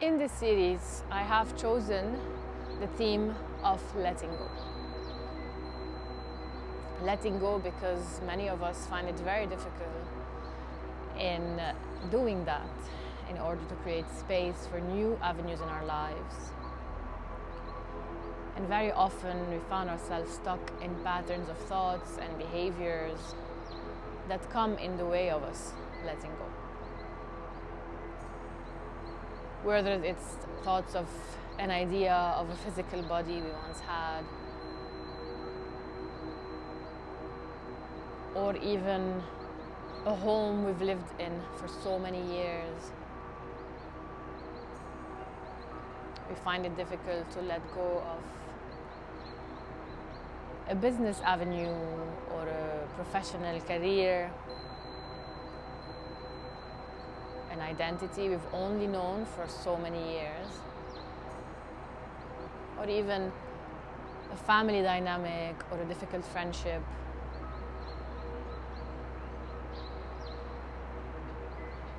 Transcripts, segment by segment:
In this series, I have chosen the theme of letting go. Letting go because many of us find it very difficult in doing that in order to create space for new avenues in our lives. And very often we found ourselves stuck in patterns of thoughts and behaviors that come in the way of us letting go. Whether it's thoughts of an idea of a physical body we once had, or even a home we've lived in for so many years. We find it difficult to let go of a business avenue or a professional career, an identity we've only known for so many years, or even a family dynamic or a difficult friendship.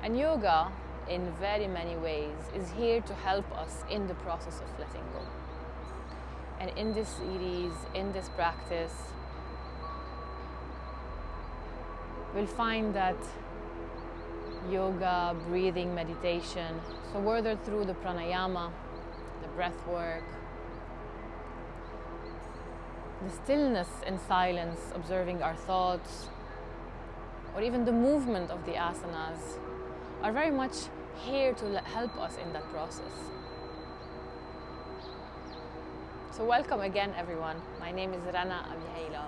And yoga, in very many ways, is here to help us in the process of letting go. And in this series, in this practice, we'll find that yoga, breathing, meditation, so whether through the pranayama, the breathwork, the stillness and silence, observing our thoughts, or even the movement of the asanas, are very much here to help us in that process. So welcome again, everyone. My name is Rana Abihaila,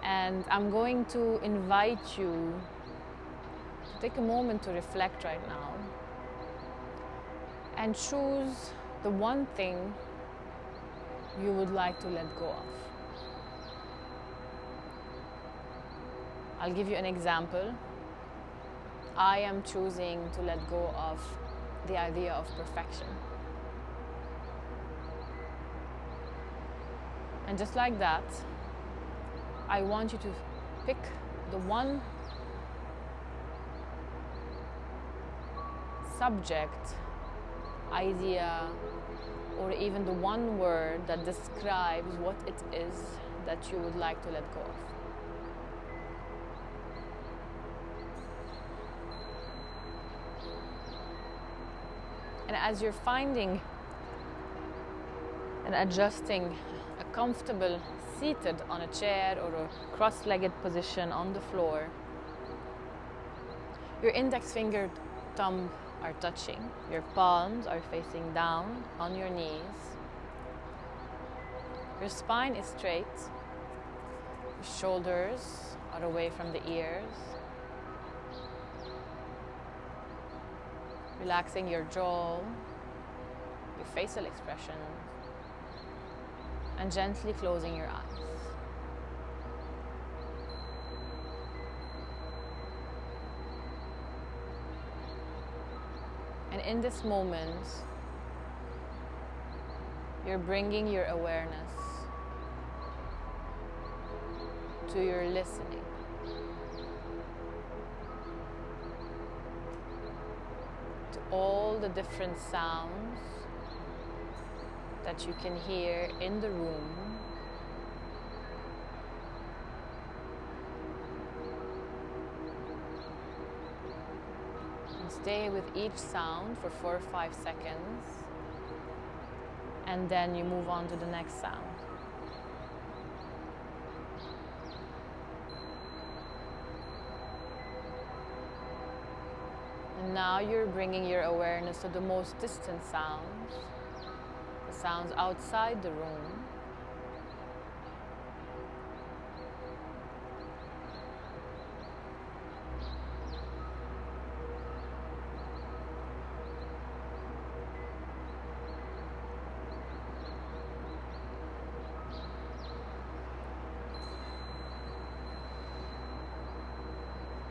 and I'm going to invite you to take a moment to reflect right now and choose the one thing you would like to let go of. I'll give you an example. I am choosing to let go of the idea of perfection. And just like that, I want you to pick the one subject, idea, or even the one word that describes what it is that you would like to let go of. And as you're finding and adjusting a comfortable seated on a chair or a cross-legged position on the floor, your index finger, thumb are touching, your palms are facing down on your knees, your spine is straight, your shoulders are away from the ears, relaxing your jaw, your facial expression, and gently closing your eyes. And in this moment, you're bringing your awareness to your listening. To all the different sounds that you can hear in the room, and stay with each sound for 4 or 5 seconds, and then you move on to the next sound. And now you're bringing your awareness to the most distant sounds, the sounds outside the room.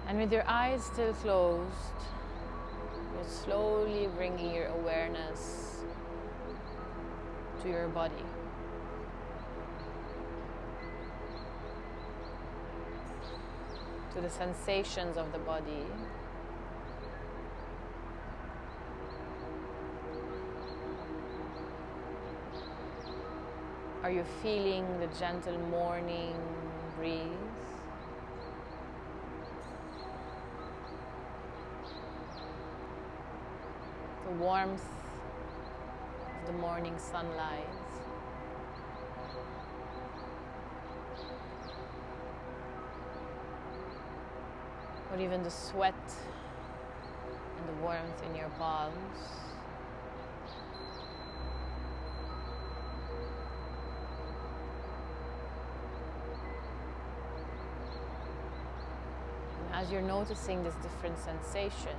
And with your eyes still closed, you're slowly bringing your awareness to your body. To the sensations of the body. Are you feeling the gentle morning breeze? The warmth of the morning sunlight? Or even the sweat and the warmth in your palms? As you're noticing these different sensations,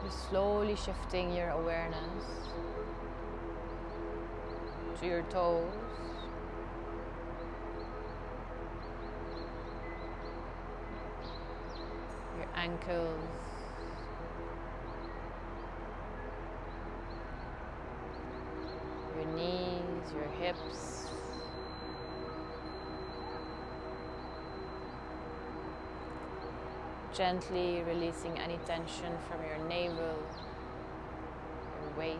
you're slowly shifting your awareness to your toes, your ankles, your knees, your hips, gently releasing any tension from your navel, your waist.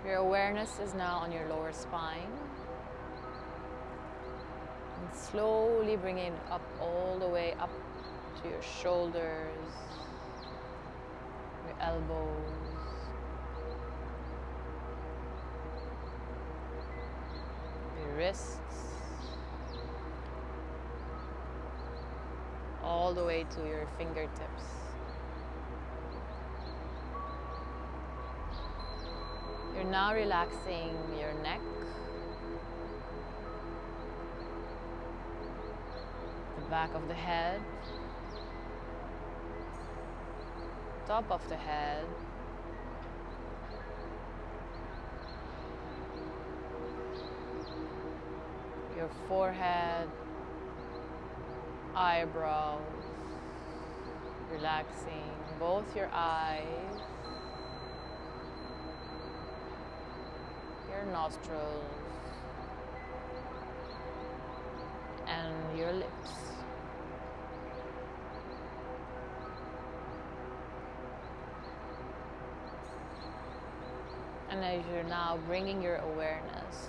Your awareness is now on your lower spine. And slowly bring it up all the way up to your shoulders, your elbows, wrists, all the way to your fingertips. You're now relaxing your neck, the back of the head, top of the head, your forehead, eyebrows, relaxing both your eyes, your nostrils, and your lips. And as you're now bringing your awareness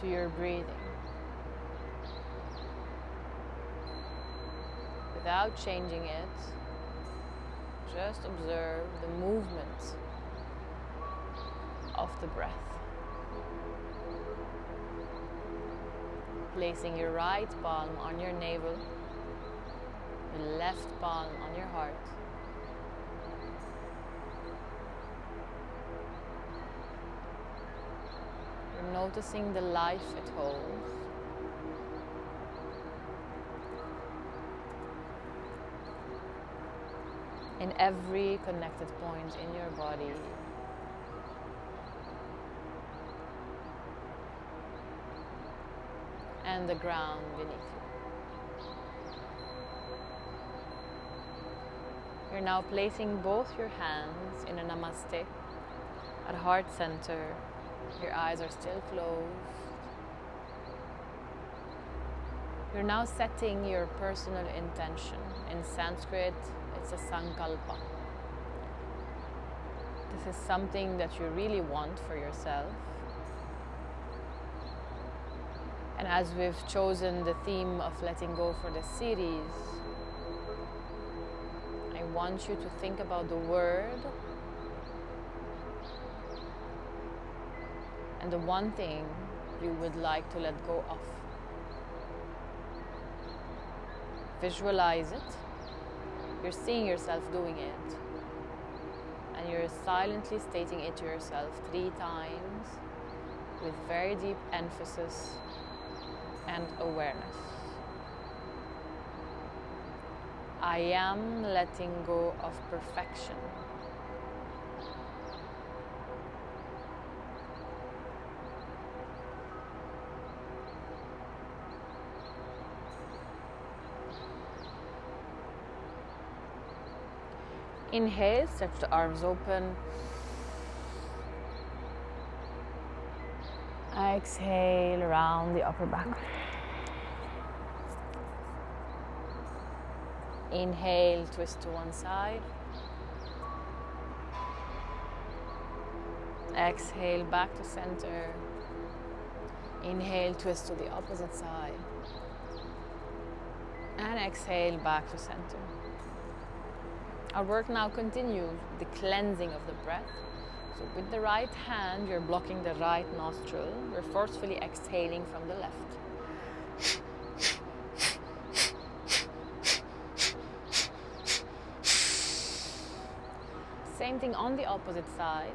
to your breathing, without changing it, just observe the movement of the breath. Placing your right palm on your navel, your left palm on your heart. You're noticing the life it holds. In every connected point in your body. And the ground beneath you. You're now placing both your hands in a namaste at heart center. Your eyes are still closed. You're now setting your personal intention. In Sanskrit, it's a sankalpa. This is something that you really want for yourself. And as we've chosen the theme of letting go for this series, I want you to think about the word and the one thing you would like to let go of. Visualize it. You're seeing yourself doing it. And you're silently stating it to yourself 3 times with very deep emphasis and awareness. I am letting go of perfection. Inhale, stretch the arms open. Exhale around the upper back. Inhale, twist to one side. Exhale, back to center. Inhale, twist to the opposite side. And exhale, back to center. Our work now continues with the cleansing of the breath. So with the right hand, you're blocking the right nostril. You're forcefully exhaling from the left. Same thing on the opposite side.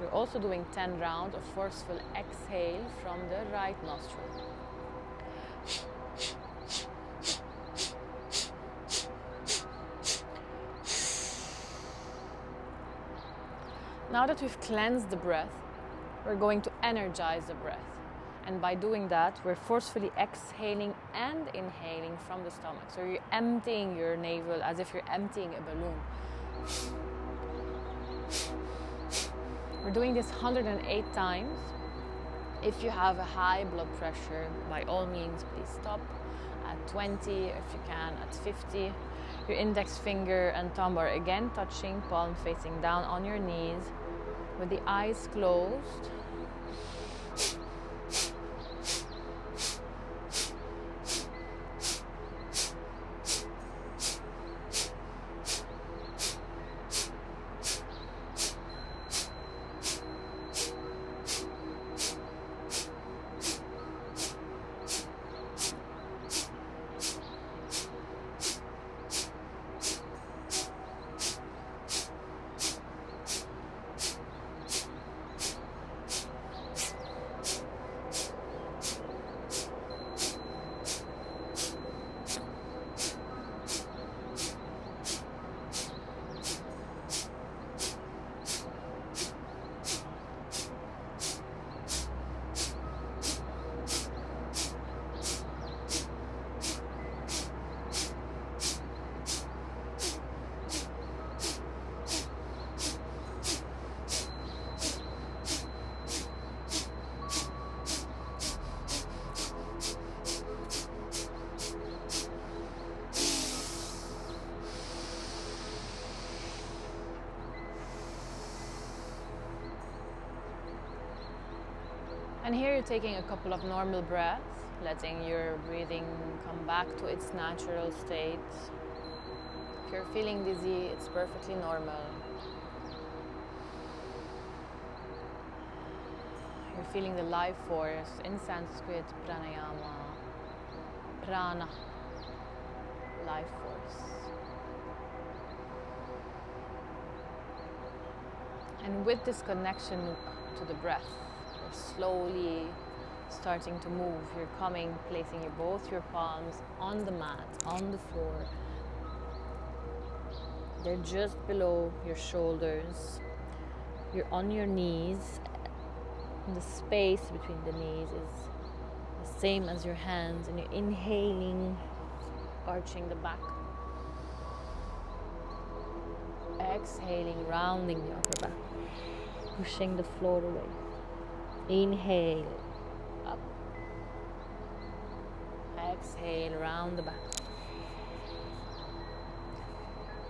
We're also doing 10 rounds of forceful exhale from the right nostril. Now that we've cleansed the breath, we're going to energize the breath. And by doing that, we're forcefully exhaling and inhaling from the stomach. So you're emptying your navel as if you're emptying a balloon. We're doing this 108 times. If you have a high blood pressure, by all means, please stop at 20, if you can, at 50. Your index finger and thumb are again touching, palm facing down on your knees, with the eyes closed. And here you're taking a couple of normal breaths, letting your breathing come back to its natural state. If you're feeling dizzy, it's perfectly normal. You're feeling the life force, in Sanskrit, pranayama, prana, life force. And with this connection to the breath, slowly starting to move. You're coming, placing both your palms on the mat, on the floor. They're just below your shoulders. You're on your knees. And the space between the knees is the same as your hands. And you're inhaling, arching the back. Exhaling, rounding the upper back. Pushing the floor away. Inhale, up. Exhale, round the back.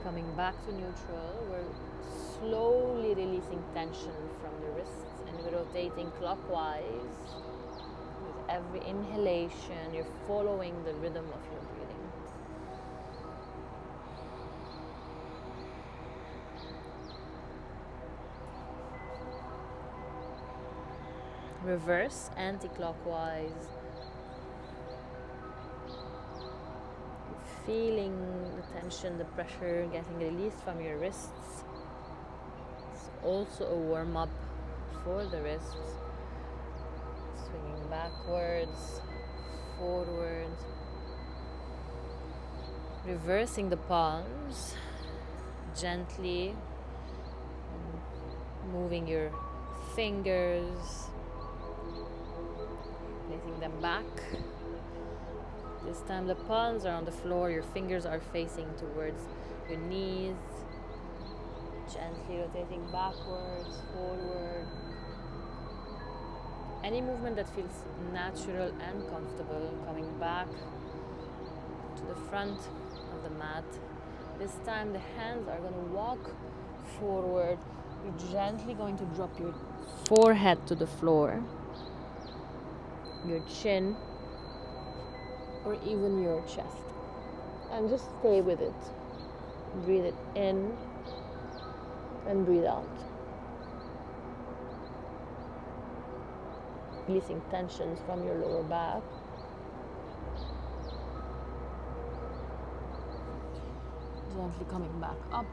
Coming back to neutral, we're slowly releasing tension from the wrists and we're rotating clockwise. With every inhalation, you're following the rhythm of your breathing. Reverse anti-clockwise. Feeling the tension, the pressure getting released from your wrists. It's also a warm-up for the wrists. Swinging backwards, forwards. Reversing the palms gently. Moving your fingers. Placing them back. This time the palms are on the floor, your fingers are facing towards your knees. Gently rotating backwards, forward. Any movement that feels natural and comfortable, coming back to the front of the mat. This time the hands are going to walk forward. You're gently going to drop your forehead to the floor, your chin, or even your chest. And just stay with it. Breathe it in and breathe out. Releasing tensions from your lower back. Gently coming back up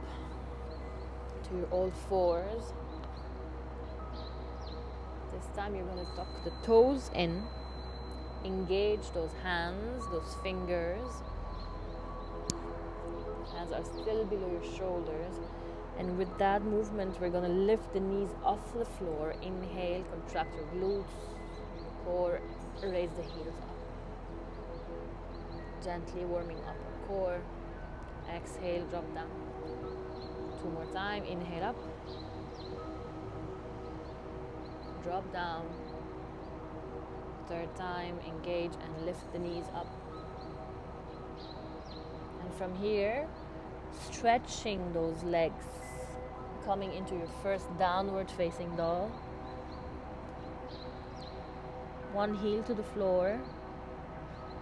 to your all fours. This time you're going to tuck the toes in. Engage those hands, those fingers. Hands are still below your shoulders. And with that movement, we're going to lift the knees off the floor. Inhale, contract your glutes, your core, raise the heels up. Gently warming up your core. Exhale, drop down. 2 more times. Inhale up. Drop down. 3rd time, engage and lift the knees up. And from here, stretching those legs, coming into your first downward facing dog. 1 heel to the floor,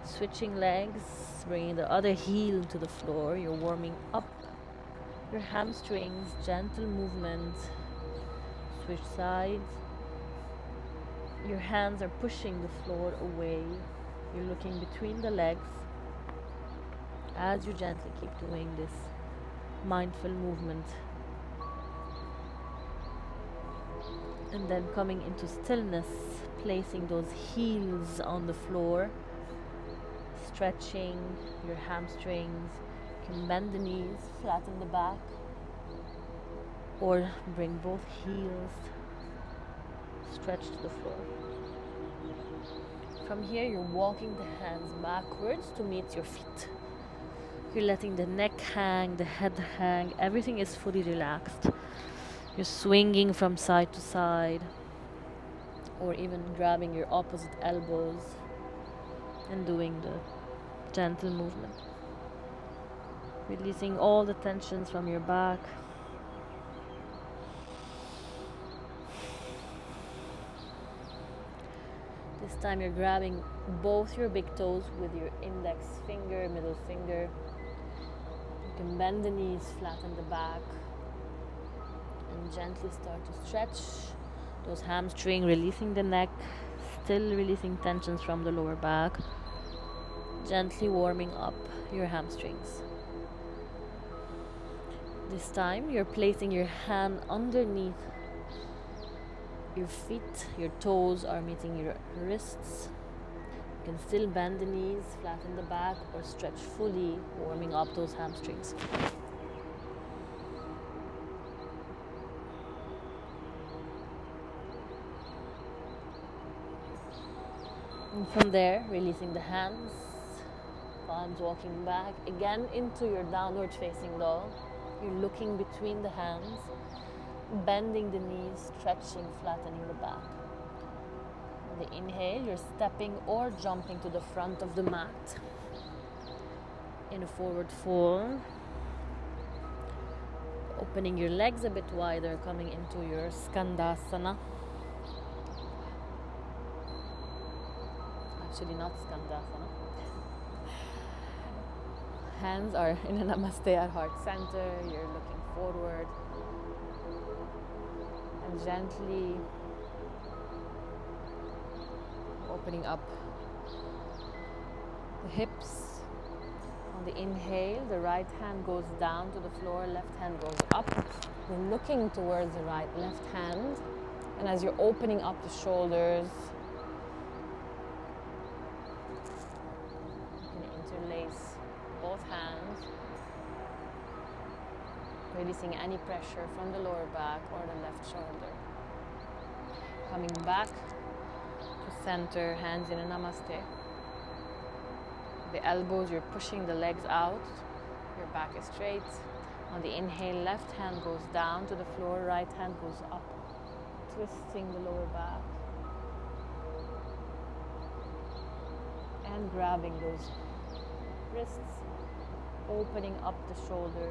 switching legs, bringing the other heel to the floor. You're warming up your hamstrings, gentle movement, switch sides. Your hands are pushing the floor away. You're looking between the legs as you gently keep doing this mindful movement. And then coming into stillness, placing those heels on the floor, stretching your hamstrings. You can bend the knees, flatten the back, or bring both heels stretch to the floor. From here, you're walking the hands backwards to meet your feet. You're letting the neck hang, the head hang, everything is fully relaxed. You're swinging from side to side, or even grabbing your opposite elbows and doing the gentle movement. Releasing all the tensions from your back. This time you're grabbing both your big toes with your index finger, middle finger. You can bend the knees, flatten the back, and gently start to stretch those hamstrings, releasing the neck, still releasing tensions from the lower back, gently warming up your hamstrings. This time you're placing your hand underneath your feet, your toes are meeting your wrists. You can still bend the knees, flatten the back, or stretch fully, warming up those hamstrings. And from there, releasing the hands, palms walking back, again into your downward facing dog. You're looking between the hands, bending the knees, stretching, flattening the back. On the inhale, you're stepping or jumping to the front of the mat in a forward fold. Opening your legs a bit wider, coming into your Skandasana. Actually not Skandasana. Hands are in a Namaste at heart center. You're looking forward. And gently opening up the hips. On the inhale, the right hand goes down to the floor, left hand goes up. You're looking towards the left hand. And as you're opening up the shoulders, you can interlace both hands, releasing any pressure from the lower back or the left shoulder. Coming back to center, hands in a Namaste. The elbows, you're pushing the legs out, your back is straight. On the inhale, left hand goes down to the floor, right hand goes up, twisting the lower back. and grabbing those wrists, opening up the shoulder.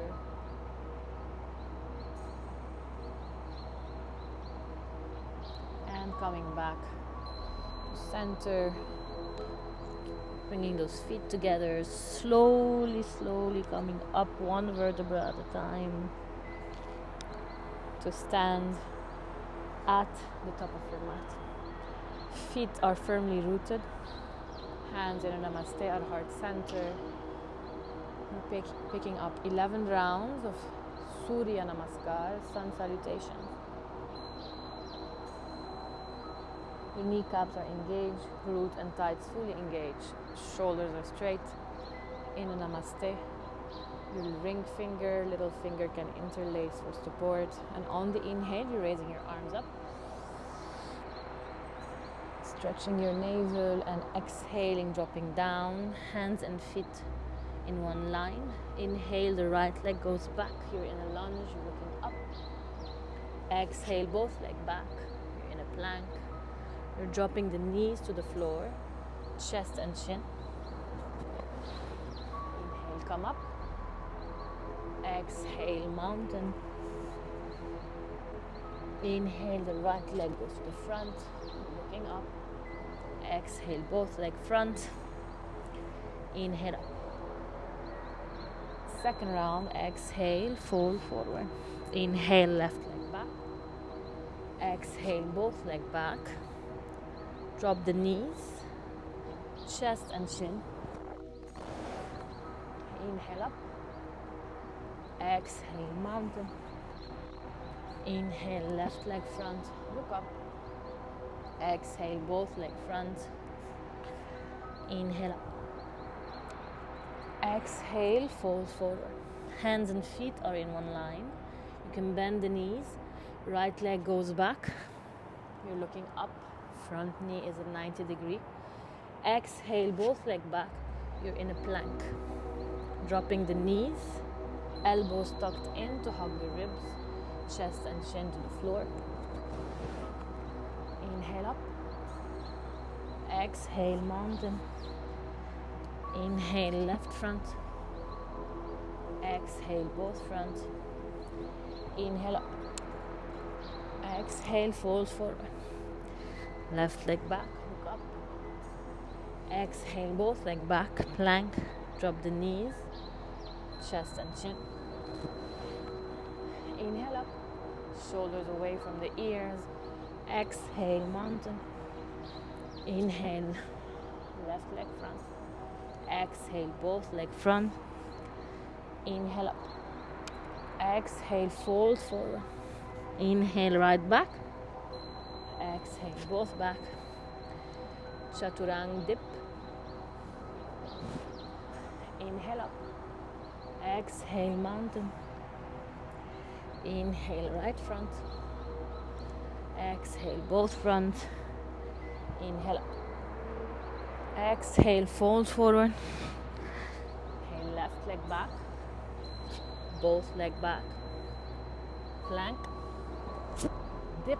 And coming back to center, bringing those feet together, slowly coming up one vertebra at a time to stand at the top of your mat. Feet are firmly rooted, hands in a namaste at heart center. We're picking up 11 rounds of Surya Namaskar, sun salutation. Your kneecaps are engaged, glute and thighs fully engaged. Shoulders are straight in a namaste. Your ring finger, little finger can interlace for support. And on the inhale, you're raising your arms up. Stretching your navel and exhaling, dropping down. Hands and feet in one line. Inhale, the right leg goes back. You're in a lunge, you're looking up. Exhale, both legs back. You're in a plank. You're dropping the knees to the floor, chest and chin. Inhale, come up. Exhale, mountain. Inhale, the right leg goes to the front, looking up. Exhale, both legs front. Inhale up. Second round, exhale, fold forward. Inhale, left leg back. Exhale, both legs back. Drop the knees, chest and chin. Inhale up. Exhale, mountain. Inhale, left leg front, look up. Exhale, both leg front. Inhale up. Exhale, fold forward. Hands and feet are in one line. You can bend the knees. Right leg goes back. You're looking up. Front knee is at 90 degrees. Exhale, both legs back. You're in a plank. Dropping the knees, elbows tucked in to hug the ribs, chest and chin to the floor. Inhale up. Exhale, mountain. Inhale, left front. Exhale, both front. Inhale up. Exhale, fold forward. Left leg back, look up. Exhale, both leg back, plank. Drop the knees, chest and chin. Inhale up, shoulders away from the ears. Exhale, mountain. Inhale, left leg front. Exhale, both leg front. Inhale up. Exhale, fold forward. Inhale, right back. Exhale, both back. Chaturanga dip. Inhale up. Exhale, mountain. Inhale, right front. Exhale, both front. Inhale up. Exhale, fold forward. Inhale, left leg back. Both leg back. Plank. Dip.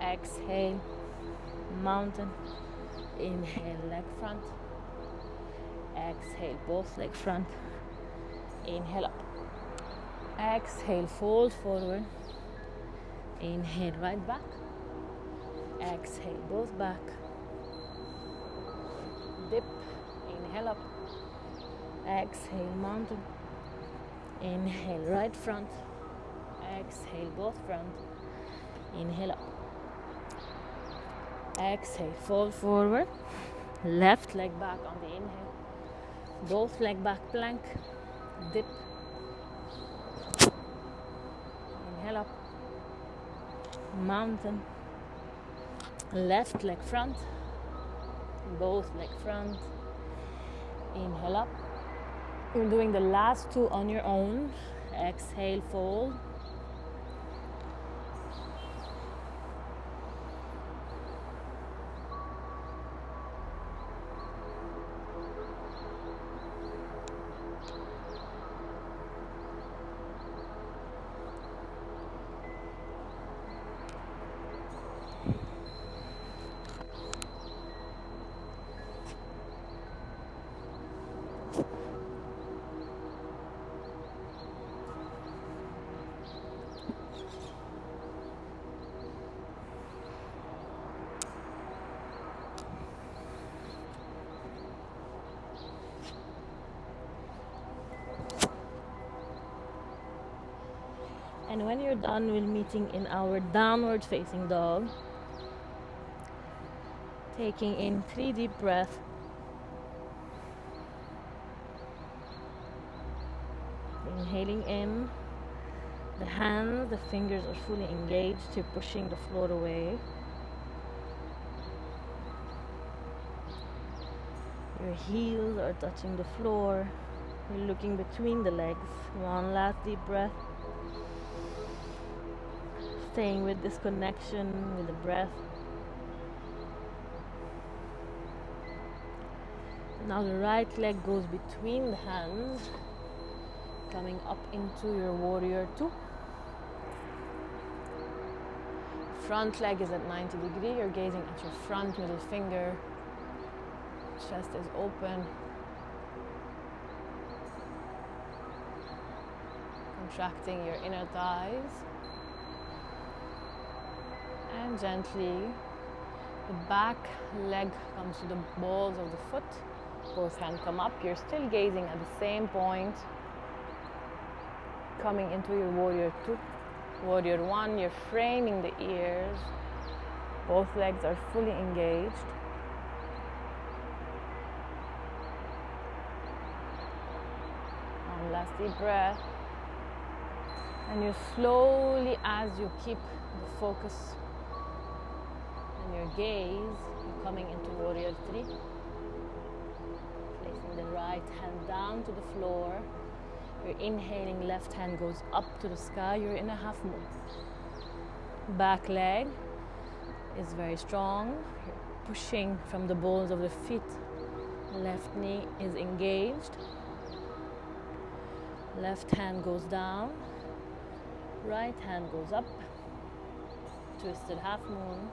Exhale, mountain. Inhale, leg front. Exhale, both leg front. Inhale up. Exhale, fold forward. Inhale, right back. Exhale, both back. Dip. Inhale up. Exhale, mountain. Inhale, right front. Exhale, both front. Inhale up. Exhale, fold forward. Left leg back on the inhale. Both leg back, plank. Dip. Inhale up. Mountain. Left leg front. Both leg front. Inhale up. You're doing the last two on your own. Exhale, fold. And when you're done, we're meeting in our downward facing dog. Taking in 3 deep breaths. Inhaling in. The hands, the fingers are fully engaged. You're pushing the floor away. Your heels are touching the floor. You're looking between the legs. One last deep breath. Staying with this connection with the breath. Now the right leg goes between the hands, coming up into your warrior 2. Front leg is at 90 degrees. You're gazing at your front middle finger. Chest is open. Contracting your inner thighs. And gently, the back leg comes to the balls of the foot. Both hands come up. You're still gazing at the same point. Coming into your warrior 2. Warrior 1, you're framing the ears. Both legs are fully engaged. One last deep breath. And you slowly, as you keep the focus and your gaze, you're coming into warrior 3. Placing the right hand down to the floor. You're inhaling, left hand goes up to the sky. You're in a half moon. Back leg is very strong. You're pushing from the balls of the feet. Left knee is engaged. Left hand goes down. Right hand goes up. Twisted half moon.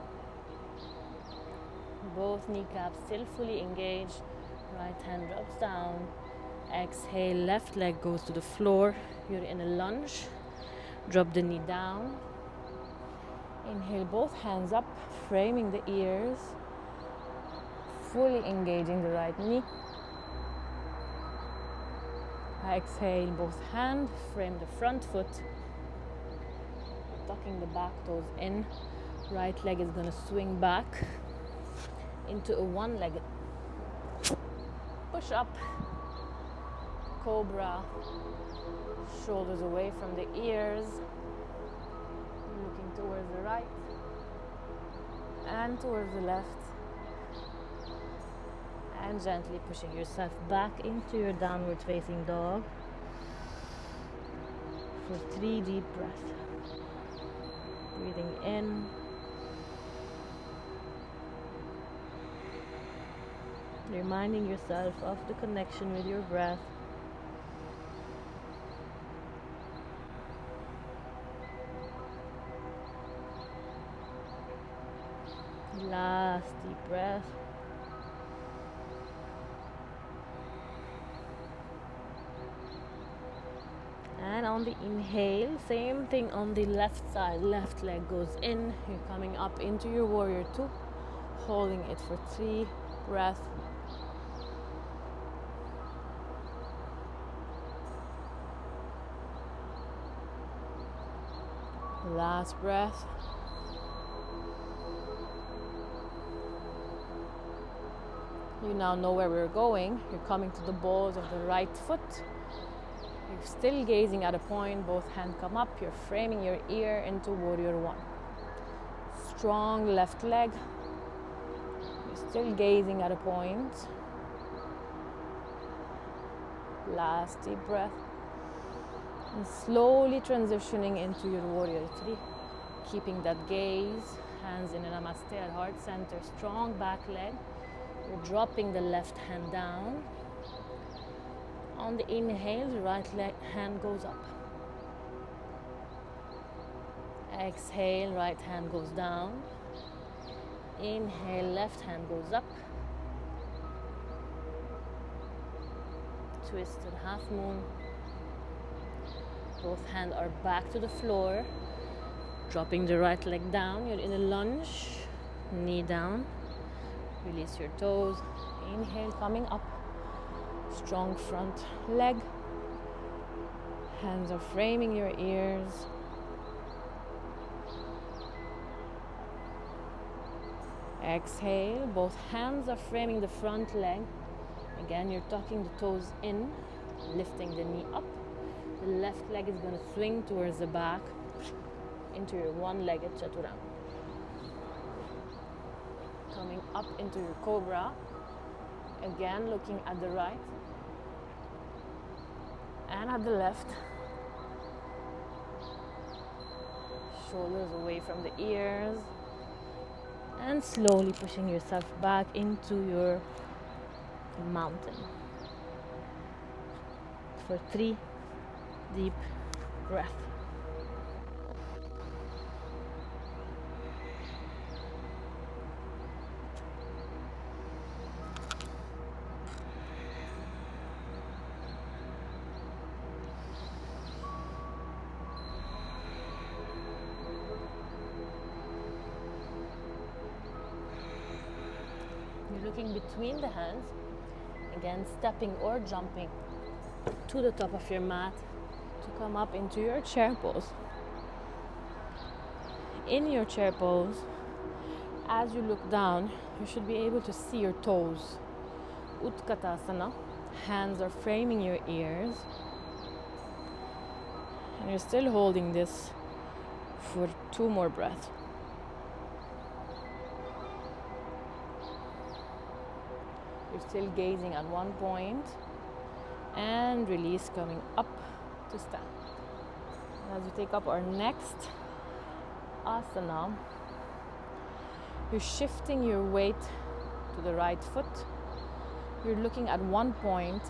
Both kneecaps still fully engaged. Right hand drops down. Exhale, left leg goes to the floor. You're in a lunge. Drop the knee down. Inhale, both hands up, framing the ears. Fully engaging the right knee. Exhale, both hands, frame the front foot. Tucking the back toes in. Right leg is going to swing back into a one-legged push up. Cobra, shoulders away from the ears, looking towards the right and towards the left, and gently pushing yourself back into your downward facing dog for 3 deep breaths. Breathing in, reminding yourself of the connection with your breath. Last deep breath. And on the inhale, same thing on the left side. Left leg goes in. You're coming up into your warrior 2. Holding it for 3 breaths. Last breath. You now know where we're going. You're coming to the balls of the right foot. You're still gazing at a point. Both hands come up. You're framing your ear into warrior 1. Strong left leg. You're still gazing at a point. Last deep breath. And slowly transitioning into your warrior 3. Keeping that gaze. Hands in a namaste at heart center. Strong back leg. You're dropping the left hand down. On the inhale, the right hand goes up. Exhale, right hand goes down. Inhale, left hand goes up. Twisted half moon. Both hands are back to the floor. Dropping the right leg down. You're in a lunge. Knee down. Release your toes. Inhale, coming up. Strong front leg. Hands are framing your ears. Exhale, both hands are framing the front leg. Again, you're tucking the toes in, lifting the knee up. The left leg is going to swing towards the back into your one-legged chaturanga. Coming up into your cobra. Again, looking at the right and at the left. Shoulders away from the ears. And slowly pushing yourself back into your mountain. For 3 deep breaths. You're looking between the hands, again stepping or jumping to the top of your mat to come up into your chair pose. In your chair pose, as you look down, you should be able to see your toes. Utkatasana, hands are framing your ears. And you're still holding this for 2 more breaths. You're still gazing at one point and release, coming up to stand. And as you take up our next asana, you're shifting your weight to the right foot. You're looking at one point,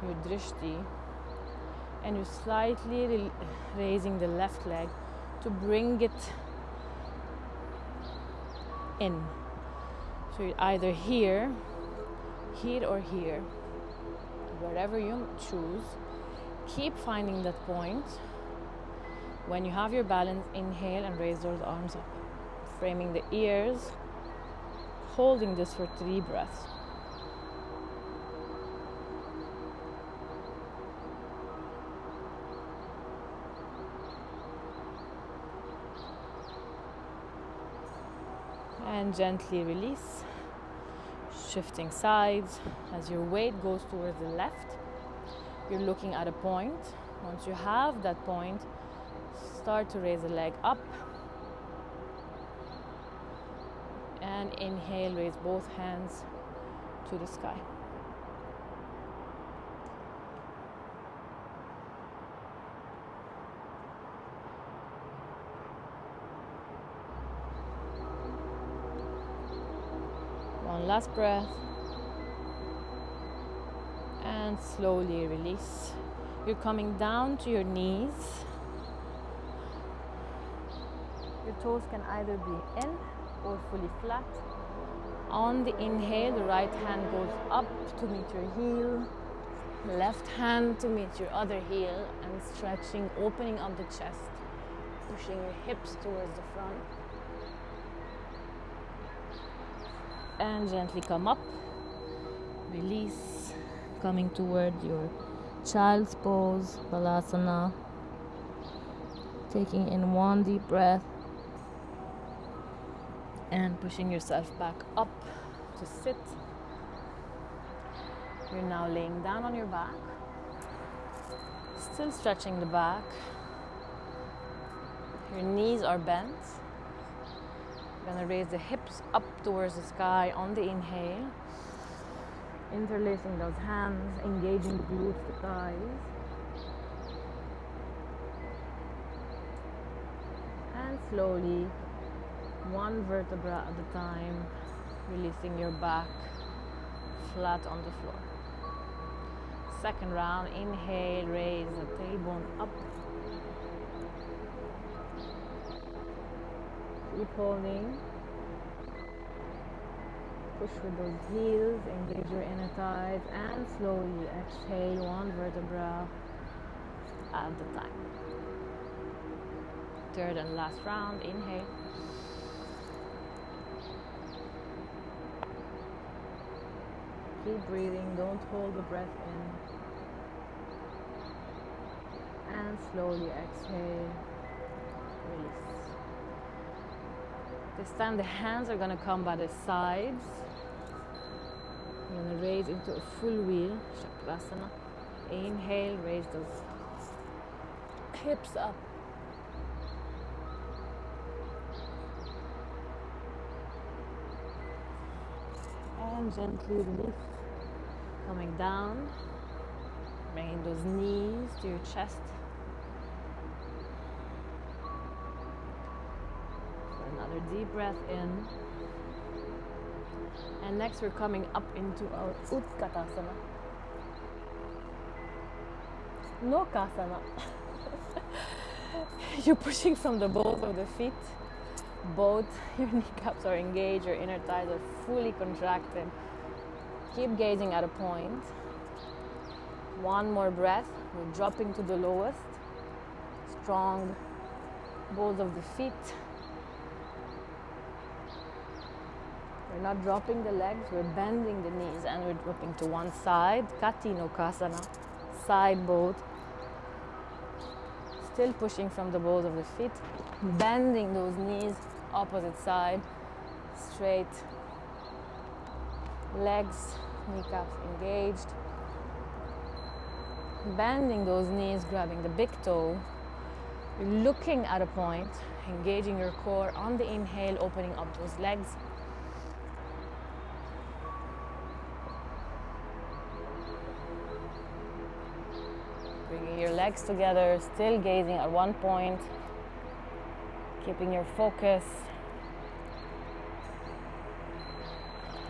your drishti, and you're slightly raising the left leg to bring it in. So you're either here or here, wherever you choose. Keep finding that point. When you have your balance, inhale and raise those arms up, framing the ears, holding this for 3 breaths. And gently release. Shifting sides as your weight goes towards the left. You're looking at a point. Once you have that point, start to raise the leg up. And inhale, raise both hands to the sky. One last breath. And slowly release. You're coming down to your knees. Your toes can either be in or fully flat. On the inhale, the right hand goes up to meet your heel. Left hand to meet your other heel, and stretching, opening up the chest, pushing your hips towards the front. And gently come up, release, coming toward your child's pose, balasana. Taking in 1 deep breath and pushing yourself back up to sit. You're now laying down on your back, still stretching the back. Your knees are bent. You're gonna raise the hips up towards the sky on the inhale, interlacing those hands, engaging the glutes, the thighs. And slowly, 1 vertebra at a time, releasing your back flat on the floor. Second round, inhale, raise the tailbone up. Keep holding. Push with those heels, engage your inner thighs, and slowly exhale 1 vertebra at a time. Third and last round, inhale. Keep breathing, don't hold the breath in. And slowly exhale, release. This time the hands are gonna come by the sides. You're gonna raise into a full wheel, Chakrasana. Inhale, raise those hips up. And gently release. Coming down, bringing those knees to your chest. Another deep breath in. And next we're coming up into our Utkatasana. Lokasana. You're pushing from the balls of the feet. Both your kneecaps are engaged, your inner thighs are fully contracted. Keep gazing at a point. One more breath. We're dropping to the lowest. Strong balls of the feet. We're not dropping the legs, we're bending the knees and we're dropping to one side. Katinokasana, side boat. Still pushing from the balls of the feet. Bending those knees, opposite side. Straight. Legs, kneecaps engaged. Bending those knees, grabbing the big toe. You're looking at a point, engaging your core on the inhale, opening up those legs. Bringing your legs together, still gazing at one point, keeping your focus.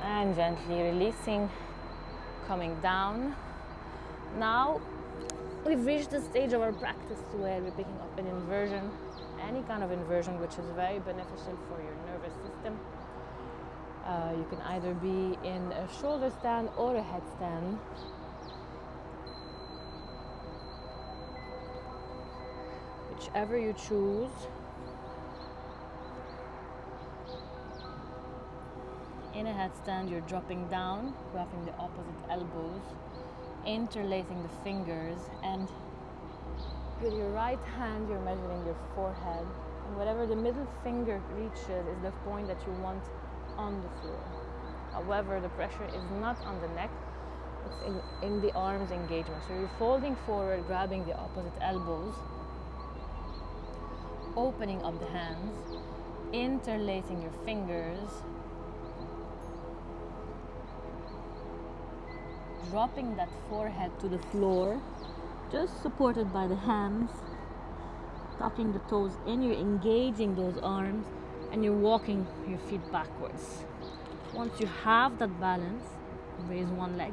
And gently releasing, coming down. Now, we've reached the stage of our practice where we're picking up an inversion, any kind of inversion which is very beneficial for your nervous system. You can either be in a shoulder stand or a headstand. Whichever you choose. In a headstand, you're dropping down, grabbing the opposite elbows, interlacing the fingers, and with your right hand, you're measuring your forehead. And whatever the middle finger reaches is the point that you want on the floor. However, the pressure is not on the neck, it's in the arms engagement. So you're folding forward, grabbing the opposite elbows, opening up the hands, interlacing your fingers, dropping that forehead to the floor, just supported by the hands, tucking the toes in, you're engaging those arms, and you're walking your feet backwards. Once you have that balance, raise one leg,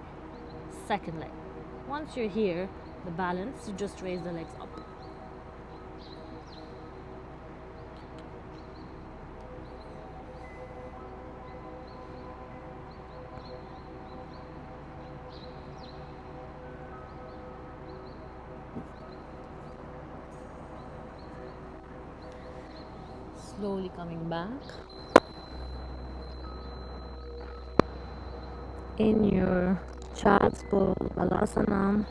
second leg. Once you're here, the balance, you just raise the legs up. Slowly coming back. In your child's pose, Balasana.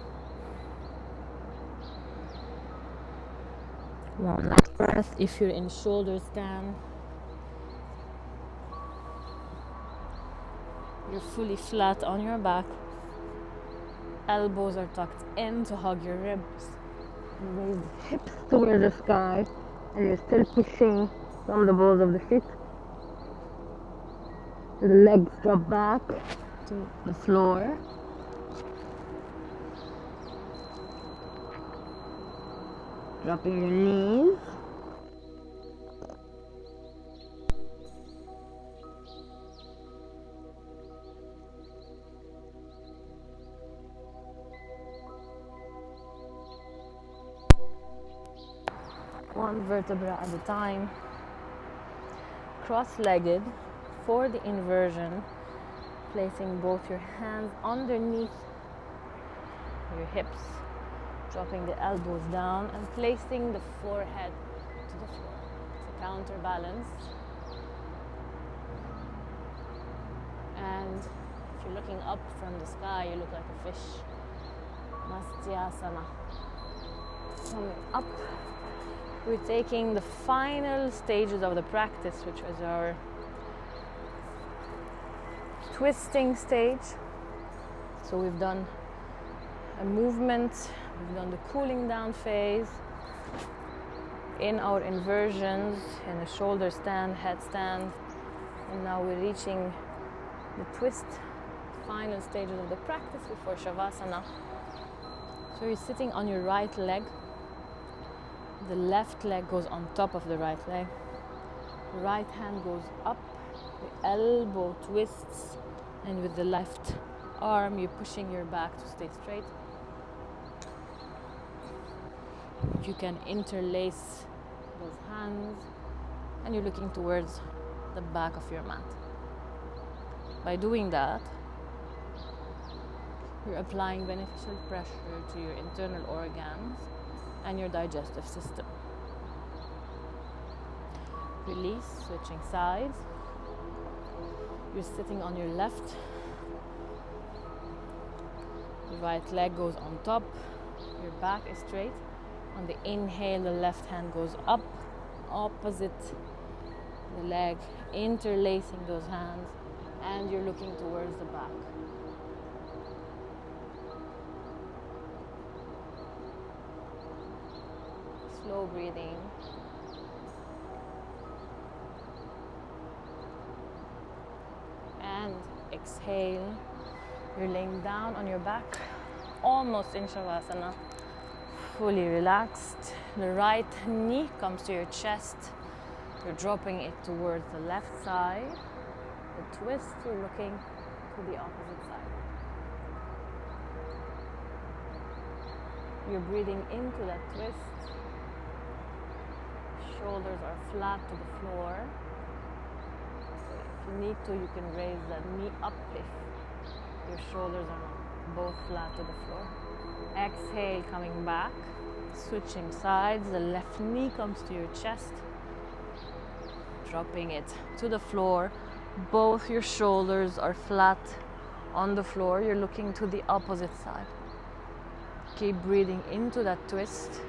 One last breath. If you're in shoulder stand, you're fully flat on your back. Elbows are tucked in to hug your ribs. Raise the hips toward the sky, and you're still pushing from the balls of the feet. The legs drop back to the floor. Dropping your knees. One vertebra at a time. Cross-legged for the inversion, placing both your hands underneath your hips, dropping the elbows down and placing the forehead to the floor. It's a counterbalance. And if you're looking up from the sky, you look like a fish. Mastyasana. Coming up, we're taking the final stages of the practice, which was our twisting stage. So we've done a movement, we've done the cooling down phase in our inversions, in a shoulder stand, headstand, and now we're reaching the twist, final stages of the practice before Shavasana. So you're sitting on your right leg, the left leg goes on top of the right leg, the right hand goes up, the elbow twists, and with the left arm you're pushing your back to stay straight. You can interlace those hands and you're looking towards the back of your mat. By doing that, you're applying beneficial pressure to your internal organs and your digestive system. Release, switching sides. You're sitting on your left. The right leg goes on top. Your back is straight. On the inhale, the left hand goes up, opposite the leg, interlacing those hands, and you're looking towards the back. Slow breathing. And exhale. You're laying down on your back, almost in Shavasana. Fully relaxed. The right knee comes to your chest. You're dropping it towards the left side. The twist, you're looking to the opposite side. You're breathing into that twist. Shoulders are flat to the floor. If you need to, you can raise that knee up if your shoulders are not both flat to the floor. Exhale, coming back, switching sides. The left knee comes to your chest, dropping it to the floor. Both your shoulders are flat on the floor. You're looking to the opposite side. Keep breathing into that twist.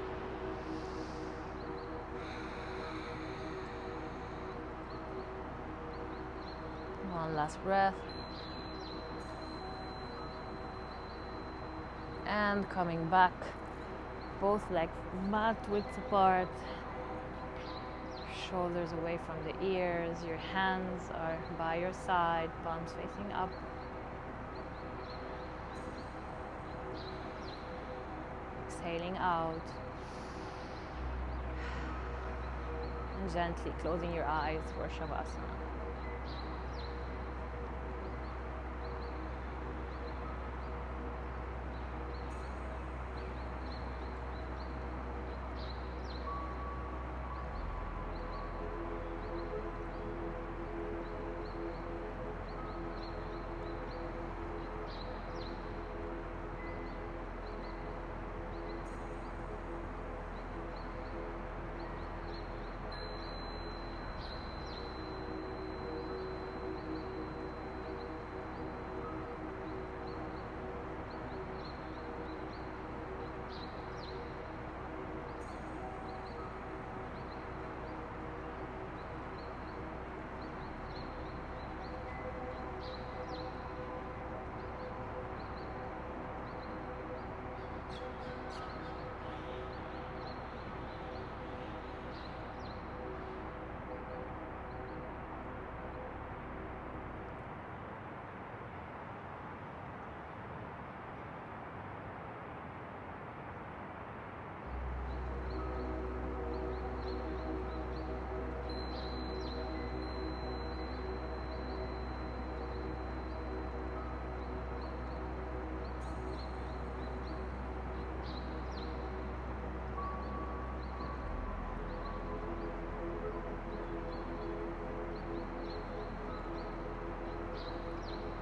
One last breath. And coming back, both legs mat width apart, shoulders away from the ears, your hands are by your side, palms facing up. Exhaling out. And gently closing your eyes for Shavasana.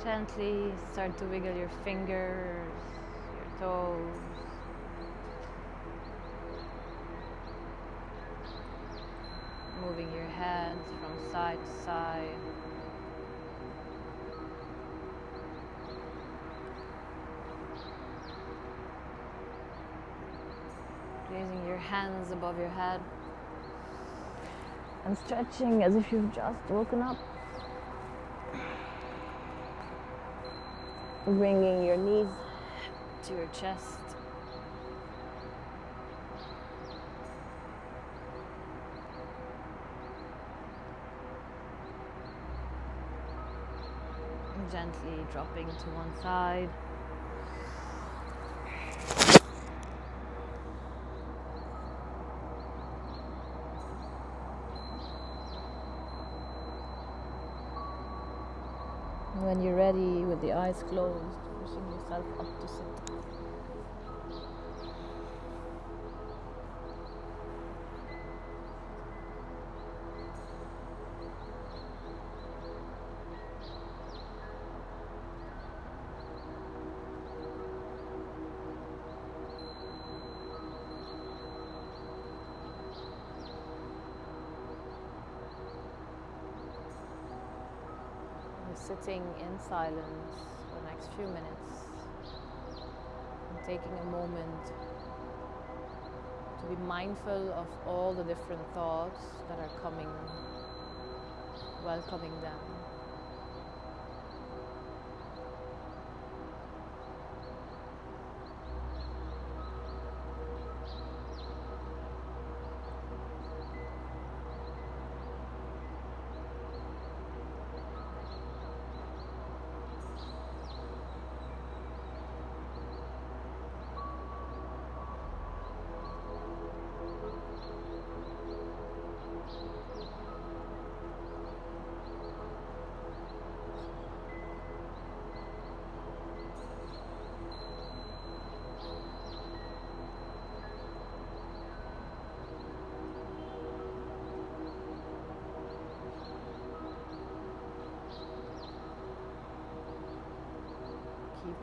Gently start to wiggle your fingers, your toes. Moving your hands from side to side. Raising your hands above your head. and stretching as if you've just woken up. Bringing your knees to your chest. And gently dropping to one side. When you're ready, with the eyes closed, pushing yourself up to sit. Sitting in silence for the next few minutes and taking a moment to be mindful of all the different thoughts that are coming, welcoming them.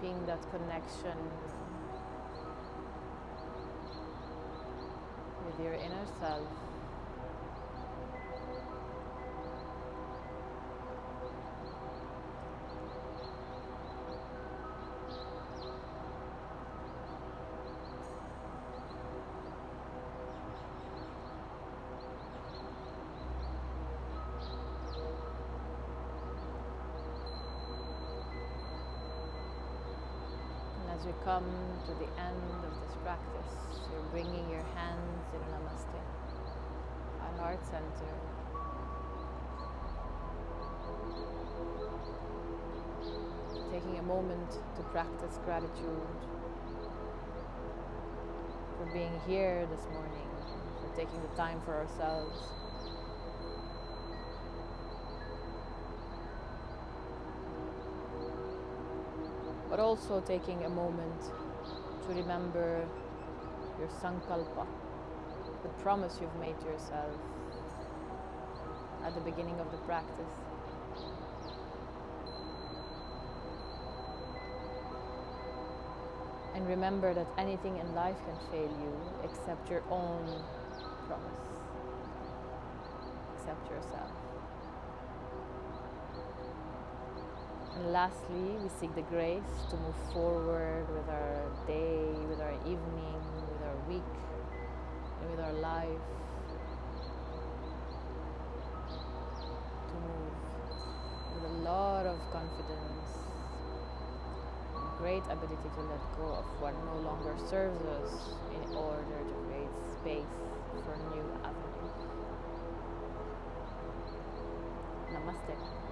Keeping that connection with your inner self. As we come to the end of this practice, you're bringing your hands in Namaste at heart center. Taking a moment to practice gratitude for being here this morning, for taking the time for ourselves. But also taking a moment to remember your sankalpa, the promise you've made to yourself at the beginning of the practice. And remember that anything in life can fail you except your own promise, except yourself. And lastly, we seek the grace to move forward with our day, with our evening, with our week, and with our life. To move with a lot of confidence, a great ability to let go of what no longer serves us in order to create space for new avenues. Namaste.